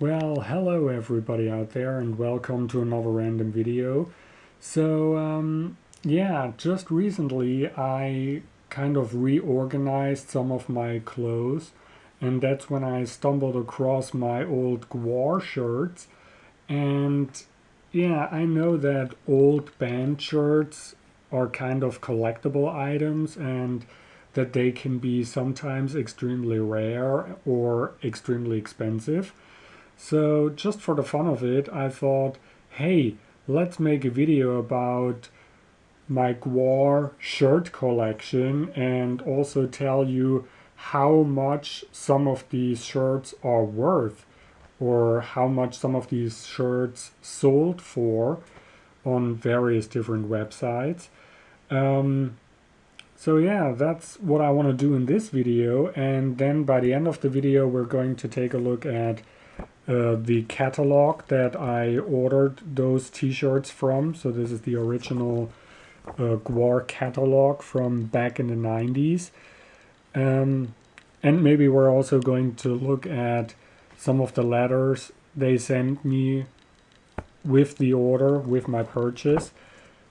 Well, hello everybody out there and welcome to another random video. Yeah, just recently I kind of reorganized some of my clothes, and that's when I stumbled across my old GWAR shirts. And yeah, I know that old band shirts are kind of collectible items and that they can be sometimes extremely rare or extremely expensive. So just for the fun of it, I thought, hey, let's make a video about my GWAR shirt collection and also tell you how much some of these shirts are worth or how much some of these shirts sold for on various different websites. Um, so yeah, that's what I want to do in this video, and then by the end of the video we're going to take a look at the catalog that I ordered those t-shirts from. So this is the original GWAR catalog from back in the 90s. And maybe we're also going to look at some of the letters they sent me with the order, with my purchase.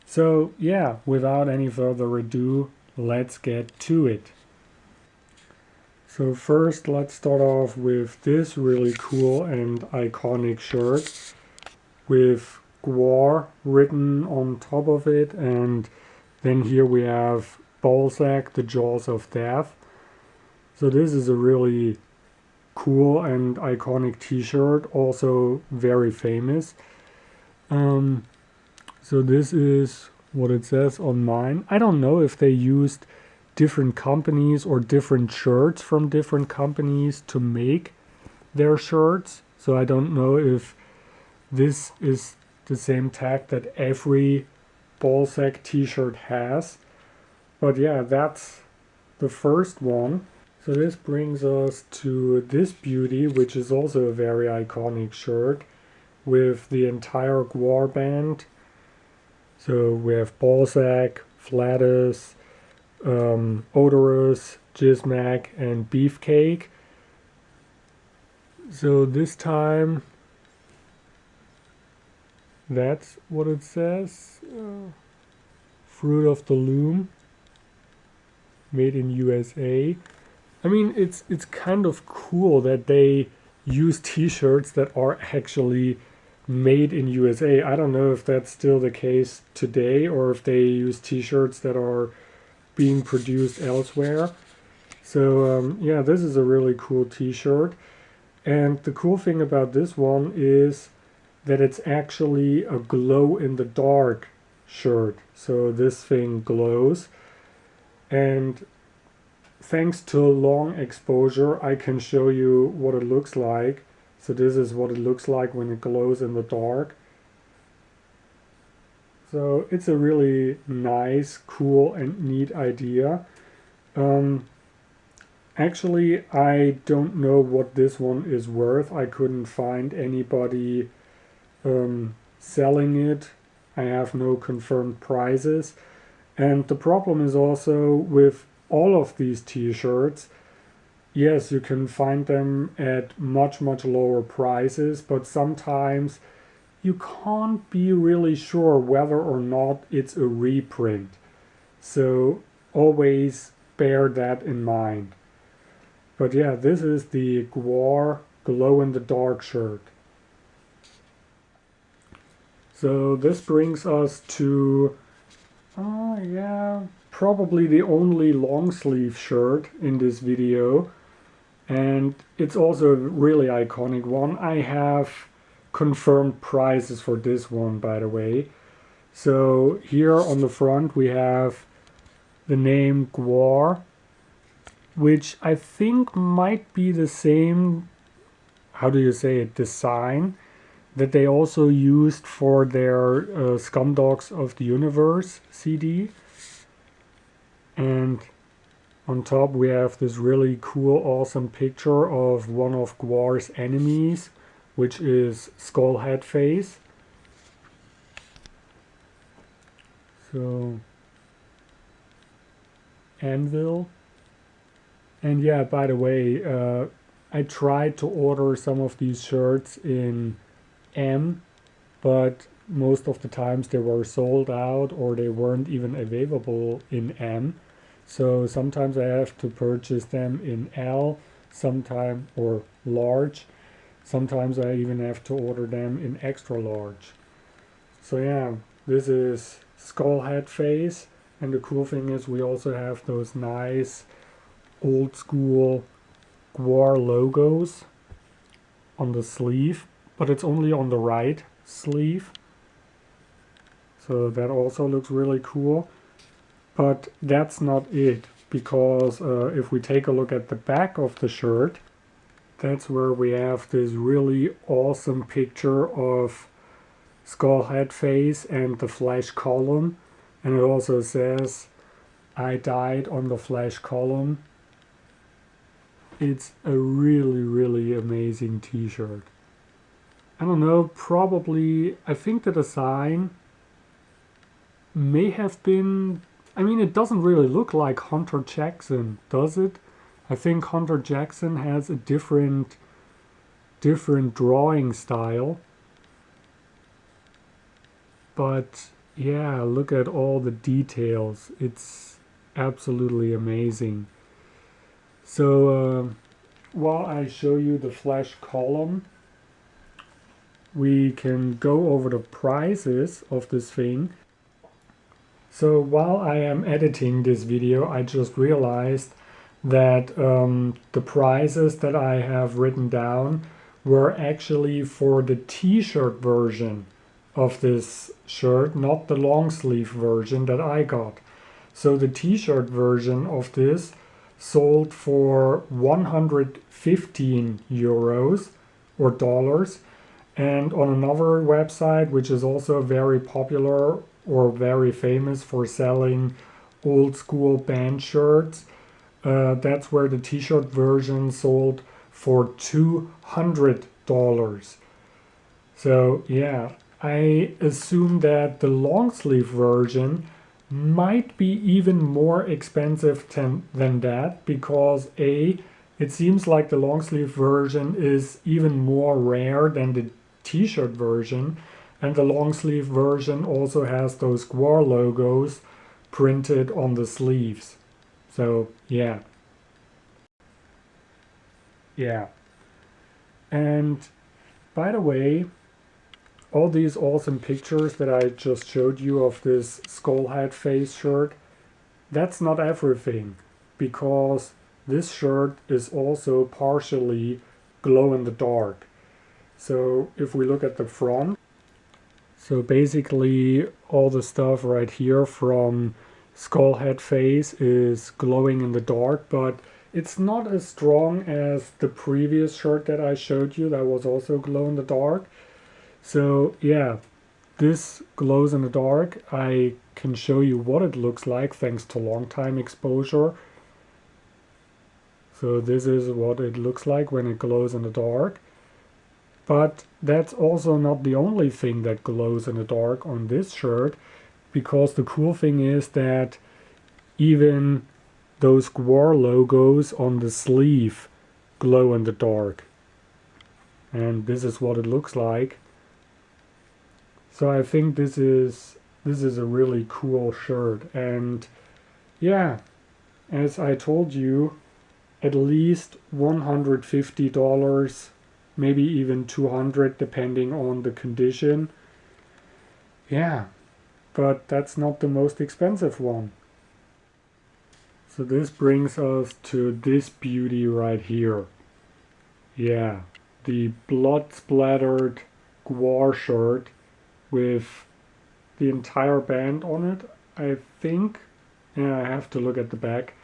So yeah, without any further ado, let's get to it. So first, let's start off with this really cool and iconic shirt with GWAR written on top of it, and then here we have Balzac, the Jaws of Death. So this is a really cool and iconic t-shirt, also very famous. So this is what it says on mine. I don't know if they used different companies or different shirts from different companies to make their shirts. So I don't know if this is the same tag that every Balzac t-shirt has. But yeah, that's the first one. So this brings us to this beauty, which is also a very iconic shirt with the entire GWAR band. So we have Balzac, Flatus, Odorous, Gizmac, and Beefcake. So this time, that's what it says. Fruit of the Loom, made in USA. I mean, it's kind of cool that they use t-shirts that are actually made in USA. I don't know if that's still the case today or if they use t-shirts that are being produced elsewhere. So yeah, this is a really cool t-shirt, and the cool thing about this one is that it's actually a glow in the dark shirt. So this thing glows, and thanks to long exposure I can show you what it looks like. So this is what it looks like when it glows in the dark. So it's a really nice, cool, and neat idea. Actually, I don't know what this one is worth. I couldn't find anybody selling it. I have no confirmed prices. And the problem is also with all of these t-shirts, yes, you can find them at much lower prices, but sometimes you can't be really sure whether or not it's a reprint. So always bear that in mind. But yeah, this is the GWAR glow in the dark shirt. So this brings us to, yeah, probably the only long sleeve shirt in this video. And it's also a really iconic one. I have confirmed prices for this one, by the way. So here on the front we have the name GWAR, which I think might be the same, how do you say it, design that they also used for their Scumdogs of the Universe CD. And on top we have this really cool, awesome picture of one of GWAR's enemies, which is Skullhead Face. So, Anvil. And yeah, by the way, I tried to order some of these shirts in M, but most of the times they were sold out or they weren't even available in M. So sometimes I have to purchase them in L, sometime or large. Sometimes I even have to order them in extra large. So yeah, this is skull head face, and the cool thing is we also have those nice old school GWAR logos on the sleeve, but it's only on the right sleeve. So that also looks really cool. But that's not it, because if we take a look at the back of the shirt, that's where we have this really awesome picture of skull head face and the flesh column. And it also says, "I died on the flesh column." It's a really, really amazing t-shirt. I don't know, probably, I think the design may have been, I mean, it doesn't really look like Hunter Jackson, does it? I think Hunter Jackson has a different drawing style. But yeah, look at all the details. It's absolutely amazing. So while I show you the flesh column, we can go over the prices of this thing. So while I am editing this video, I just realized that the prices that I have written down were actually for the t-shirt version of this shirt, not the long sleeve version that I got. So the t-shirt version of this sold for 115 euros or dollars, and on another website, which is also very popular or very famous for selling old school band shirts, that's where the t-shirt version sold for $200. So yeah, I assume that the long sleeve version might be even more expensive than that, because it seems like the long sleeve version is even more rare than the t-shirt version, and the long sleeve version also has those GWAR logos printed on the sleeves. So yeah. And by the way, all these awesome pictures that I just showed you of this skull head face shirt, that's not everything, because this shirt is also partially glow in the dark. So if we look at the front, so basically all the stuff right here from skull head face is glowing in the dark, but it's not as strong as the previous shirt that I showed you that was also glow in the dark. So yeah, this glows in the dark. I can show you what it looks like thanks to long time exposure. So this is what it looks like when it glows in the dark. But that's also not the only thing that glows in the dark on this shirt, because the cool thing is that even those GWAR logos on the sleeve glow in the dark. And this is what it looks like. So I think this is a really cool shirt. And yeah, as I told you, at least $150, maybe even $200 depending on the condition. Yeah, but that's not the most expensive one. So this brings us to this beauty right here. Yeah, the blood splattered GWAR shirt with the entire band on it, I think. Yeah, I have to look at the back.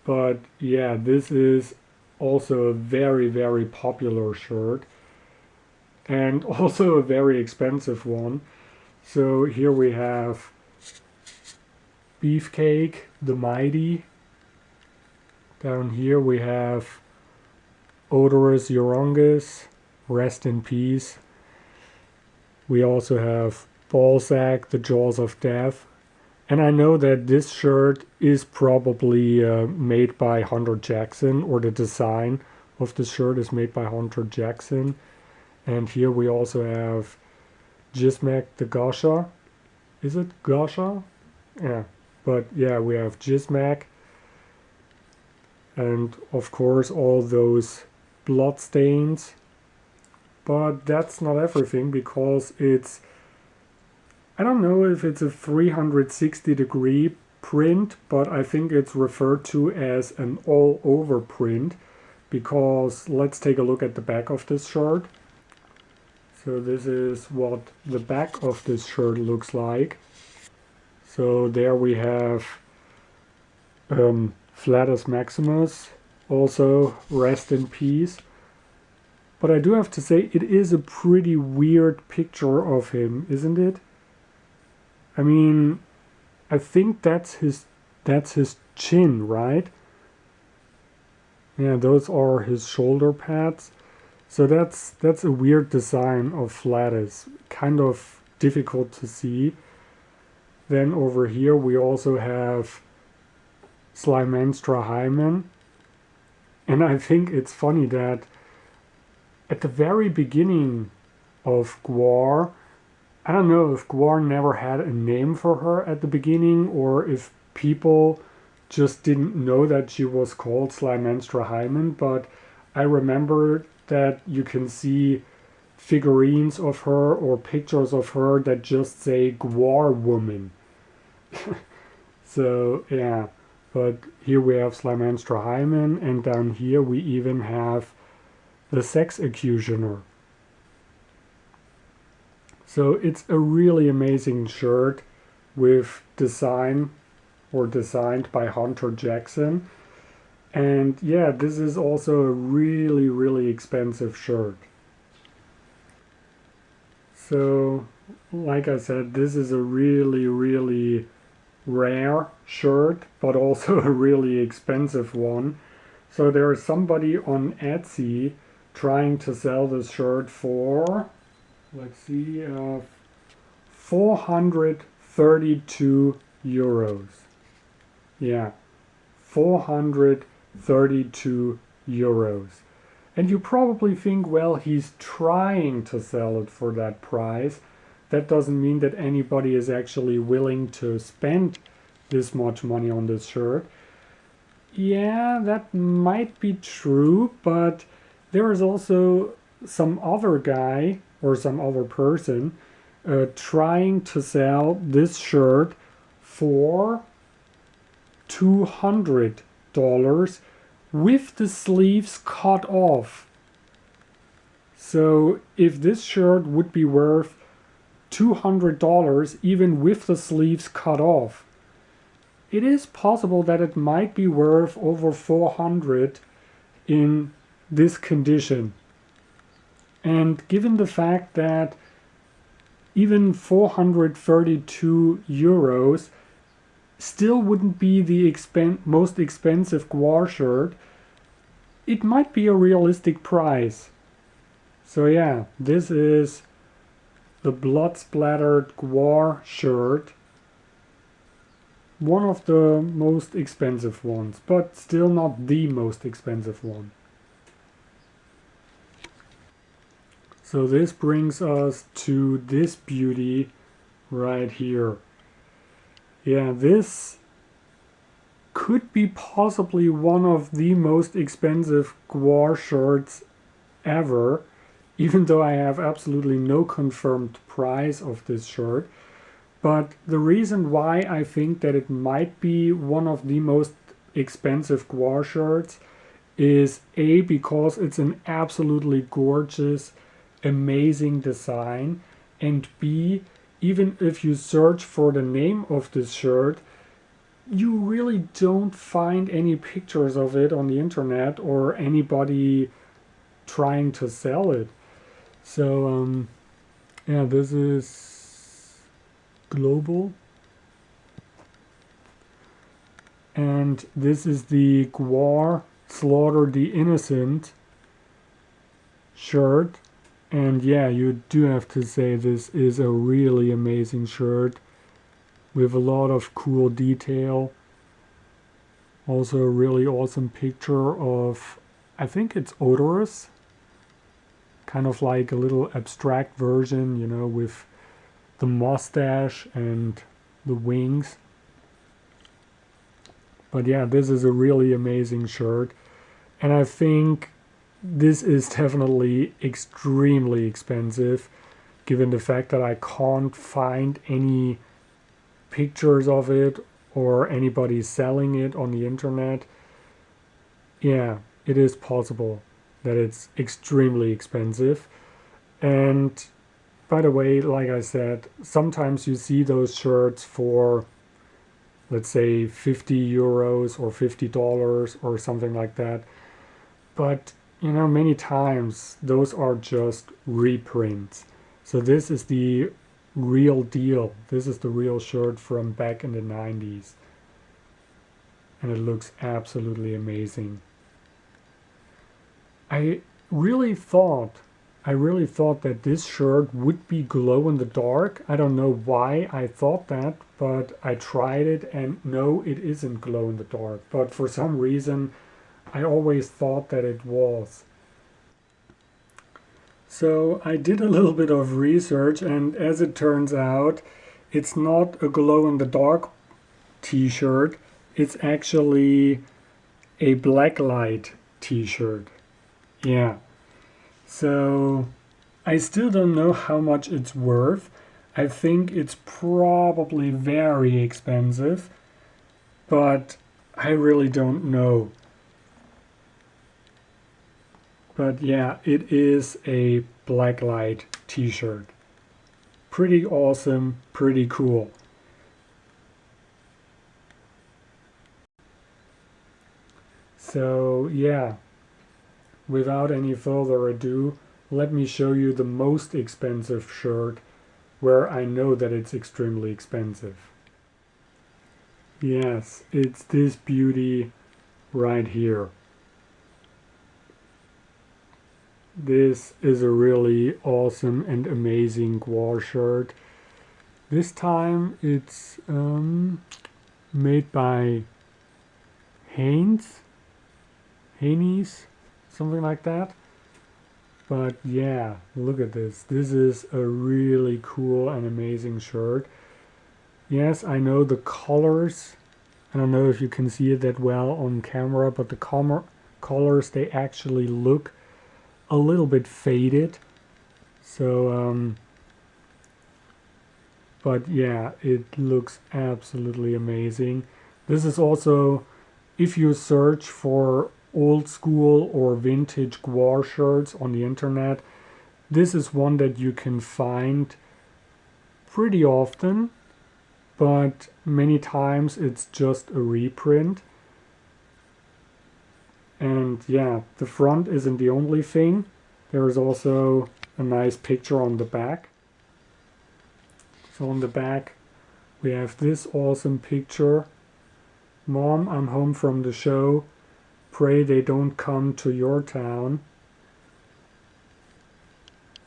But yeah, this is also a very, very popular shirt, and also a very expensive one. So here we have Beefcake the Mighty. Down here we have Odorous Eurongus, rest in peace. We also have Balzac, the Jaws of Death. And I know that this shirt is probably made by Hunter Jackson, or the design of the shirt is made by Hunter Jackson. And here we also have Gizmac the Gosha. Is it Gosha? Yeah, but yeah, we have Gizmac. And of course all those blood stains. But that's not everything, because it's, I don't know if it's a 360-degree print, but I think it's referred to as an all-over print, because let's take a look at the back of this shirt. So this is what the back of this shirt looks like. So there we have Flatus Maximus, also rest in peace. But I do have to say, it is a pretty weird picture of him, isn't it? I mean, I think that's his chin, right? Yeah, those are his shoulder pads. So that's a weird design of Flatus, kind of difficult to see. Then over here we also have Slimenstra Hymen. And I think it's funny that at the very beginning of GWAR, I don't know if GWAR never had a name for her at the beginning, or if people just didn't know that she was called Slimenstra Hymen, but I remember that you can see figurines of her or pictures of her that just say GWAR woman. So yeah, but here we have Slimenstra Hymen, and down here we even have the Sex Accusioner. So it's a really amazing shirt with design or designed by Hunter Jackson. And yeah, this is also a really, really expensive shirt. So, like I said, this is a really, really rare shirt, but also a really expensive one. So there is somebody on Etsy trying to sell this shirt for, let's see, 432 euros. Yeah, 432 euros. And you probably think, well, he's trying to sell it for that price. That doesn't mean that anybody is actually willing to spend this much money on this shirt. Yeah, that might be true, but there is also some other guy or some other person trying to sell this shirt for $200 with the sleeves cut off. So if this shirt would be worth $200 even with the sleeves cut off, it is possible that it might be worth over 400 in this condition. And given the fact that even 432 euros still wouldn't be the most expensive GWAR shirt, it might be a realistic price. So yeah, this is the blood splattered GWAR shirt. One of the most expensive ones, but still not the most expensive one. So this brings us to this beauty right here. Yeah, this could be possibly one of the most expensive GWAR shirts ever, even though I have absolutely no confirmed price of this shirt. But the reason why I think that it might be one of the most expensive GWAR shirts is A, because it's an absolutely gorgeous, amazing design, and B, even if you search for the name of this shirt, you really don't find any pictures of it on the internet or anybody trying to sell it. So yeah, this is global, and this is the GWAR Slaughter the Innocent shirt. And yeah, you do have to say this is a really amazing shirt with a lot of cool detail. Also a really awesome picture of I think it's odorous, kind of like a little abstract version, you know, with the mustache and the wings. But yeah, this is a really amazing shirt. And I think this is definitely extremely expensive, given the fact that I can't find any pictures of it or anybody selling it on the internet. Yeah, it is possible that it's extremely expensive. And by the way, like I said, sometimes you see those shirts for, let's say, 50 euros or $50 or something like that. But, you know, many times those are just reprints. So this is the real deal. This is the real shirt from back in the 90s. And it looks absolutely amazing. I really thought I really thought that this shirt would be glow in the dark. I don't know why I thought that, but I tried it and no, it isn't glow in the dark. But for some reason, I always thought that it was. So I did a little bit of research, and as it turns out, it's not a glow in the dark t-shirt. It's actually a blacklight t-shirt. Yeah. So I still don't know how much it's worth. I think it's probably very expensive, but I really don't know. But yeah, it is a blacklight t-shirt. Pretty awesome, pretty cool. So yeah, without any further ado, let me show you the most expensive shirt where I know that it's extremely expensive. Yes, it's this beauty right here. This is a really awesome and amazing GWAR shirt. This time it's made by Hanes, something like that. But yeah, look at this. This is a really cool and amazing shirt. Yes, I know the colors. I don't know if you can see it that well on camera, but the colors, they actually look a little bit faded. So, but yeah, it looks absolutely amazing. This is also, if you search for old school or vintage GWAR shirts on the internet, this is one that you can find pretty often, but many times it's just a reprint. And yeah, the front isn't the only thing. There is also a nice picture on the back. So on the back we have this awesome picture. Mom, I'm home from the show. Pray they don't come to your town.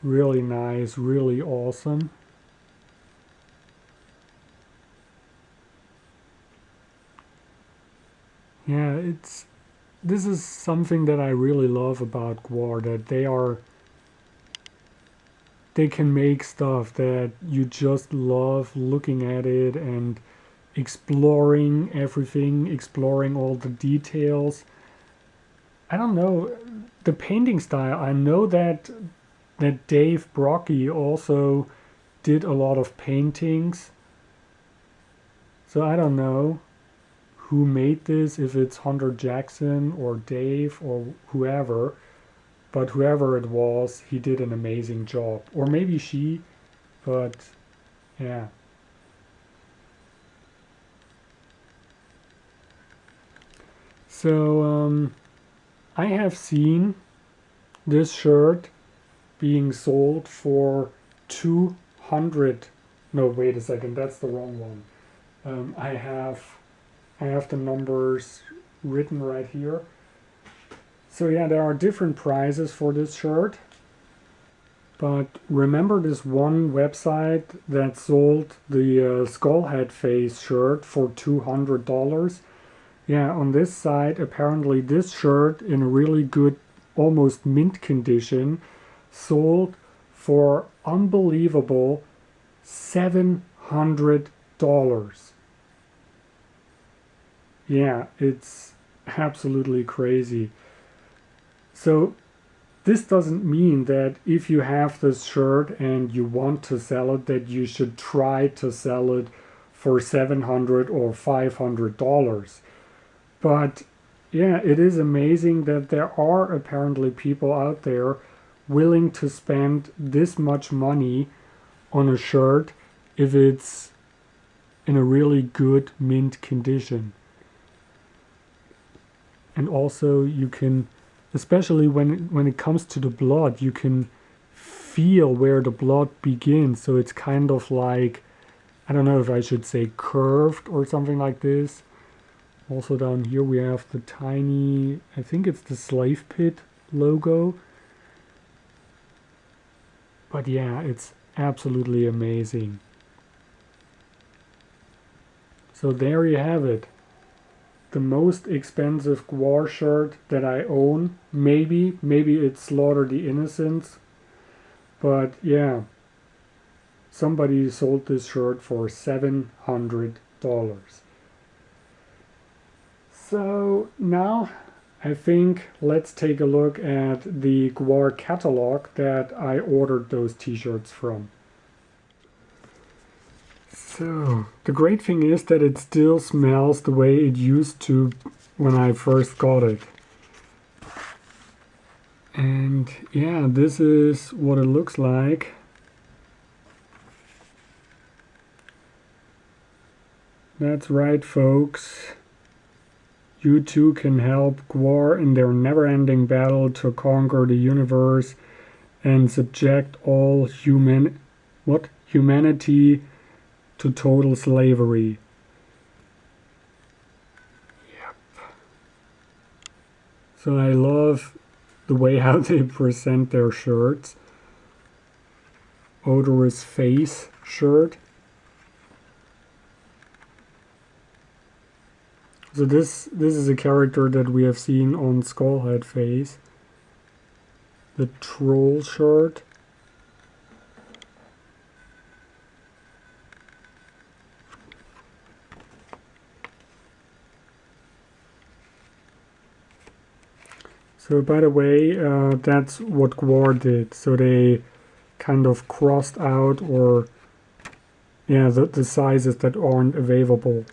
Really nice, really awesome. Yeah, this is something that I really love about GWAR, that they can make stuff that you just love looking at it and exploring everything, exploring all the details. I don't know, the painting style, I know that Dave Brocky also did a lot of paintings. So I don't know who made this, if it's Hunter Jackson or Dave or whoever, but whoever it was, he did an amazing job. Or maybe she, but yeah. So I have seen this shirt being sold for 200. No, wait a second, that's the wrong one. I have the numbers written right here. So yeah, there are different prices for this shirt. But remember this one website that sold the skull head face shirt for $200? Yeah, on this side, apparently this shirt in a really good, almost mint condition, sold for unbelievable $700. Yeah, it's absolutely crazy. So this doesn't mean that if you have this shirt and you want to sell it, that you should try to sell it for $700 or $500. But yeah, it is amazing that there are apparently people out there willing to spend this much money on a shirt if it's in a really good mint condition. And also you can, especially when it comes to the blood, you can feel where the blood begins. So it's kind of like, I don't know if I should say curved or something like this. Also down here we have the tiny, I think it's the Slave Pit logo. But yeah, it's absolutely amazing. So there you have it. The most expensive GWAR shirt that I own. Maybe it's Slaughter the Innocents. But yeah, somebody sold this shirt for $700. So now I think let's take a look at the GWAR catalog that I ordered those t-shirts from. So the great thing is that it still smells the way it used to when I first got it. And yeah, this is what it looks like. That's right, folks. You too can help GWAR in their never-ending battle to conquer the universe and subject all humanity to total slavery. Yep. So I love the way how they present their shirts. Odorous Face shirt. So this is a character that we have seen on Skullhead Face. The Troll shirt. So by the way, that's what GWAR did. So they kind of crossed out, or yeah, the sizes that aren't available.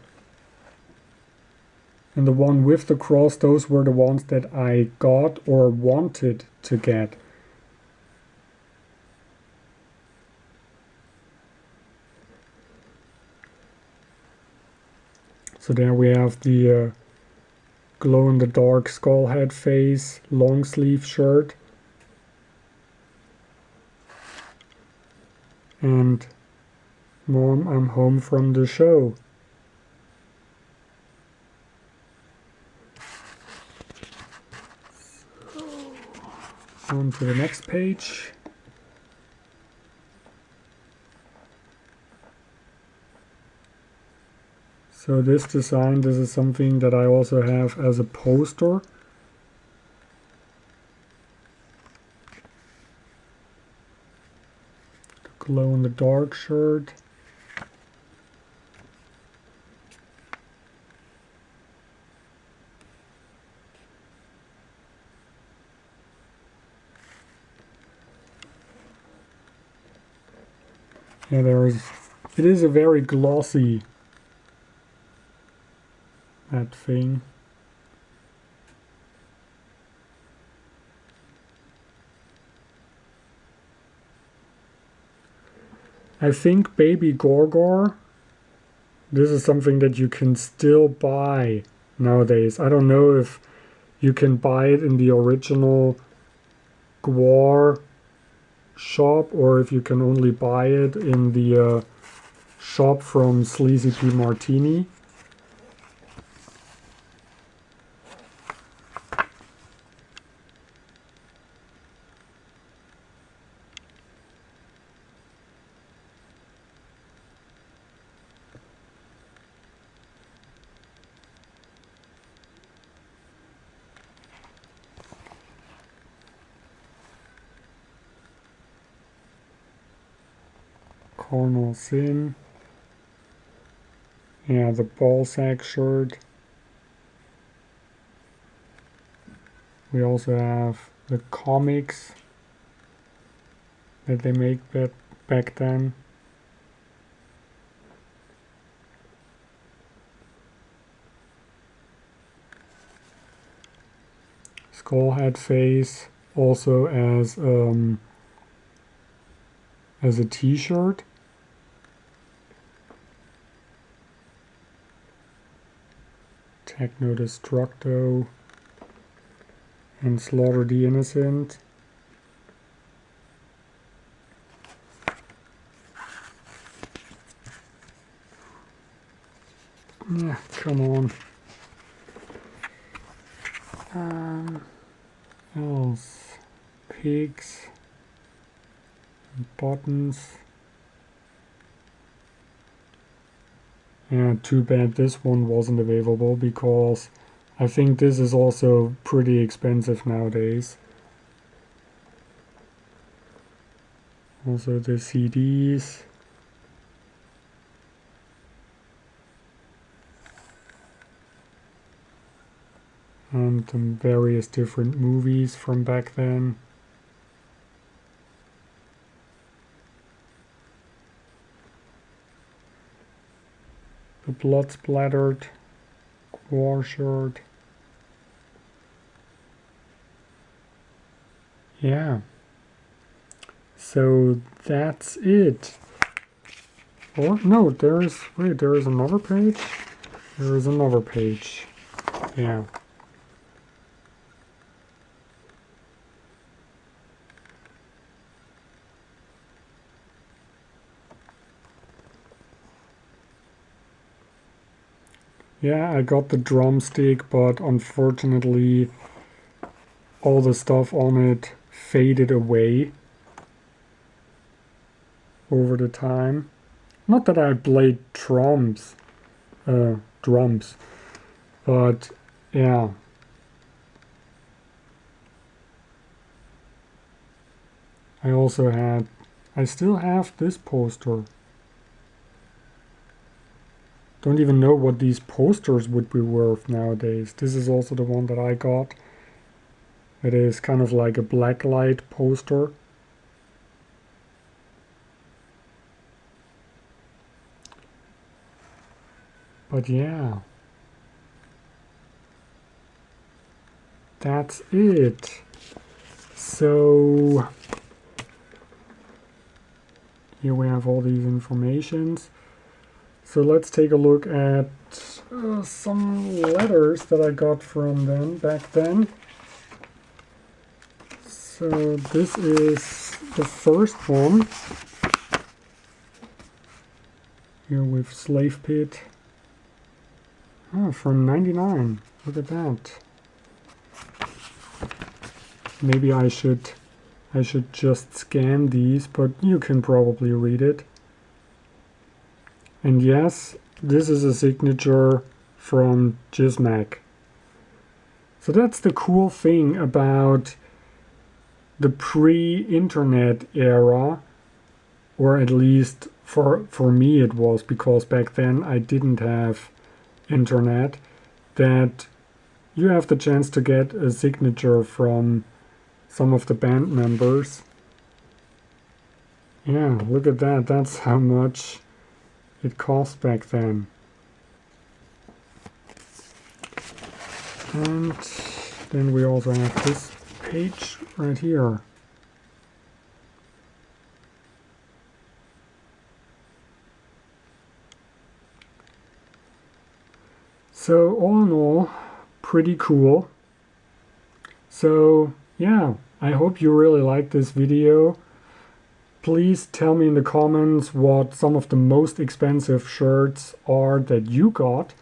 And the one with the cross, those were the ones that I got or wanted to get. So there we have the glow-in-the-dark Skullhead Face long sleeve shirt. And Mom, I'm home from the show. On to the next page. So this design, this is something that I also have as a poster. The glow-in-the-dark shirt. Yeah, it is a very glossy, that thing. I think Baby Gorgor, this is something that you can still buy nowadays. I don't know if you can buy it in the original GWAR shop or if you can only buy it in the shop from Sleazy P Martini. Carnal Sin. Yeah, the Ballsack shirt. We also have the comics that they make back then. Skullhead face also as a t-shirt. Techno Destructo and Slaughter the Innocent. Yeah, come on. Else, pigs, buttons. Yeah, too bad this one wasn't available, because I think this is also pretty expensive nowadays. Also the CDs. And some various different movies from back then. The blood splattered GWAR shirt. Yeah. So that's it. Or no, there is another page. There is another page. Yeah. Yeah, I got the drumstick, but unfortunately all the stuff on it faded away over the time. Not that I played drums, but yeah. I still have this poster. Don't even know what these posters would be worth nowadays. This is also the one that I got. It is kind of like a blacklight poster. But yeah. That's it. So here we have all these informations. So let's take a look at some letters that I got from them back then. So this is the first one. Here with Slave Pit. Oh, from '99. Look at that. Maybe I should just scan these, but you can probably read it. And yes, this is a signature from GWAR. So that's the cool thing about the pre-internet era, or at least for me it was, because back then I didn't have internet, that you have the chance to get a signature from some of the band members. Yeah, look at that. That's how much it cost back then. And then we also have this page right here. So all in all, pretty cool. So yeah, I hope you really liked this video. Please tell me in the comments what some of the most expensive shirts are that you got,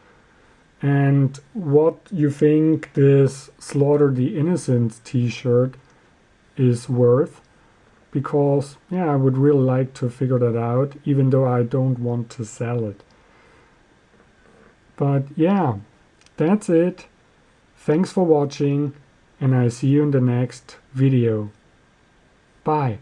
and what you think this Slaughter the Innocent t-shirt is worth, because yeah, I would really like to figure that out, even though I don't want to sell it. But yeah, that's it. Thanks for watching, and I see you in the next video. Bye.